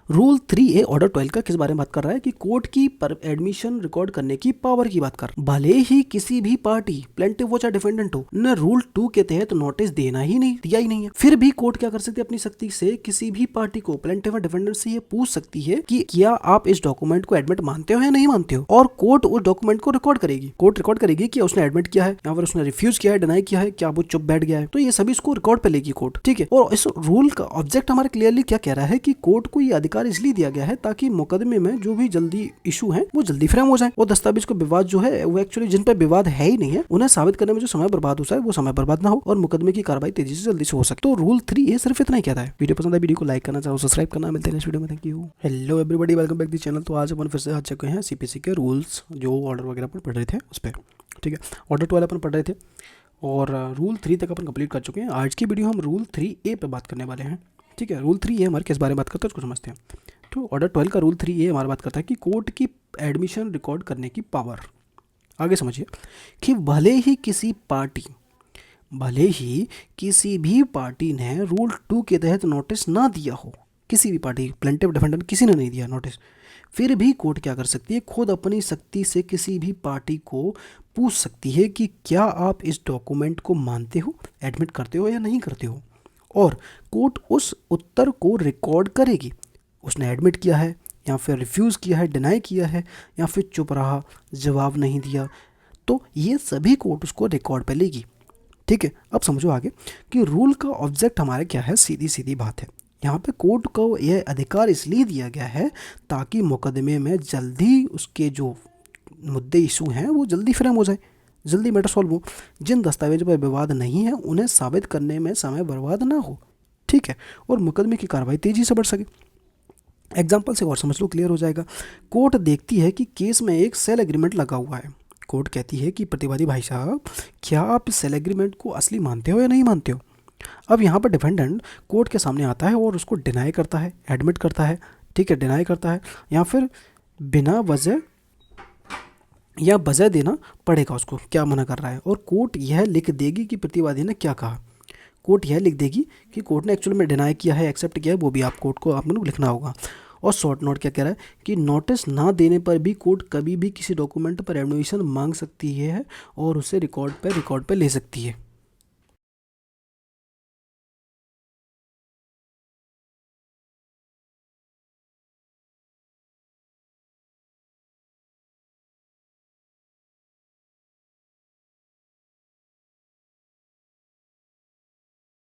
Rule 3A order 12 का किस बारे में बात कर रहा है कि कोर्ट की पर एडमिशन रिकॉर्ड करने की पावर की बात कर रहा है। भले ही किसी भी पार्टी प्लेंटिफ हो चाहे डिफेंडेंट हो ने रूल 2 के तहत नोटिस देना ही नहीं दिया ही नहीं है, फिर भी कोर्ट क्या कर सकती है अपनी सख्ती से किसी भी पार्टी को प्लेंटिफ और डिफेंडेंट से ये पूछ सकती है कि क्या आप इस डॉक्यूमेंट को एडमिट मानते हो या नहीं मानते हो, और कोर्ट उस डॉक्यूमेंट को रिकॉर्ड करेगी। कोर्ट रिकॉर्ड करेगी कि उसने एडमिट किया है या फिर उसने रिफ्यूज किया है, डिनाई किया है, क्या वो चुप बैठ गया है, तो ये सभी इसको रिकॉर्ड पे लेगी कोर्ट। ठीक है, और इस रूल का ऑब्जेक्ट हमारे क्लियरली क्या कह रहा है कि कोर्ट को ये अधिकार इसलिए दिया गया है ताकि मुकदमे में जो भी जल्दी इशू है वो जल्दी फ्रेम हो जाए, और दस्तावेज को विवाद जो है वो एक्चुअली जिन पे विवाद है ही नहीं है उन्हें साबित करने में जो समय बर्बाद होता है वो समय बर्बाद ना हो और मुकदमे की कार्रवाई तेजी से जल्दी से हो सके। तो रूल 3 सिर्फ इतना ही कहता है। वीडियो पसंद है वीडियो को लाइक करना, चाहो सब्सक्राइब करना। मिलते हैं नेक्स्ट वीडियो में। Thank you. Hello everybody, welcome back the channel. तो आज अपन फिर से आ चुके हैं सीपीसी के रूल्स जो ऑर्डर वगैरह अपन पढ़ रहे थे उस पर। ठीक है, ऑर्डर 12 अपन पढ़ रहे थे और रूल 3 तक अपन कंप्लीट कर चुके हैं। आज की वीडियो हम रूल 3A पे बात करने वाले हैं। ठीक है, रूल 3A हमारे किस बारे में बात करते हैं उसको समझते हैं। तो ऑर्डर 12 का रूल 3A हमारी बात करता है कि कोर्ट की एडमिशन रिकॉर्ड करने की पावर। आगे समझिए कि भले ही किसी भी पार्टी ने रूल 2 के तहत नोटिस ना दिया हो, किसी भी पार्टी प्लेंटिफ डिफेंडेंट किसी ने नहीं दिया नोटिस, फिर भी कोर्ट क्या कर सकती है, खुद अपनी सख्ती से किसी भी पार्टी को पूछ सकती है कि क्या आप इस डॉक्यूमेंट को मानते हो, एडमिट करते हो या नहीं करते हो, और कोर्ट उस उत्तर को रिकॉर्ड करेगी। उसने एडमिट किया है या फिर रिफ्यूज़ किया है, डिनाई किया है या फिर चुप रहा, जवाब नहीं दिया, तो ये सभी कोर्ट उसको रिकॉर्ड पे लेगी। ठीक है, अब समझो आगे कि रूल का ऑब्जेक्ट हमारे क्या है। सीधी सीधी बात है, यहाँ पे कोर्ट को यह अधिकार इसलिए दिया गया है ताकि मुकदमे में जल्दी उसके जो मुद्दे इशू हैं वो जल्दी फ्रेम हो जाए, जल्दी मैटर सॉल्व हो। जिन दस्तावेजों पर विवाद नहीं है उन्हें साबित करने में समय बर्बाद ना हो। ठीक है, और मुकदमे की कार्रवाई तेजी से बढ़ सके। एग्जाम्पल से और समझ लो, क्लियर हो जाएगा। कोर्ट देखती है कि केस में एक सेल एग्रीमेंट लगा हुआ है। कोर्ट कहती है कि प्रतिवादी भाई साहब, क्या आप इस सेल एग्रीमेंट को असली मानते हो या नहीं मानते हो। अब यहाँ पर डिफेंडेंट कोर्ट के सामने आता है और उसको डिनाई करता है, एडमिट करता है। ठीक है, डिनाई करता है या फिर बिना वजह या वजह देना पड़ेगा उसको, क्या मना कर रहा है, और कोर्ट यह लिख देगी कि प्रतिवादी ने क्या कहा। कोर्ट यह लिख देगी कि कोर्ट ने एक्चुअल में डिनाई किया है, एक्सेप्ट किया है, वो भी आप कोर्ट को आप लोग लिखना होगा। और शॉर्ट नोट क्या कह रहा है कि नोटिस ना देने पर भी कोर्ट कभी भी किसी डॉक्यूमेंट पर एडमिशन मांग सकती है और उसे रिकॉर्ड पे ले सकती है।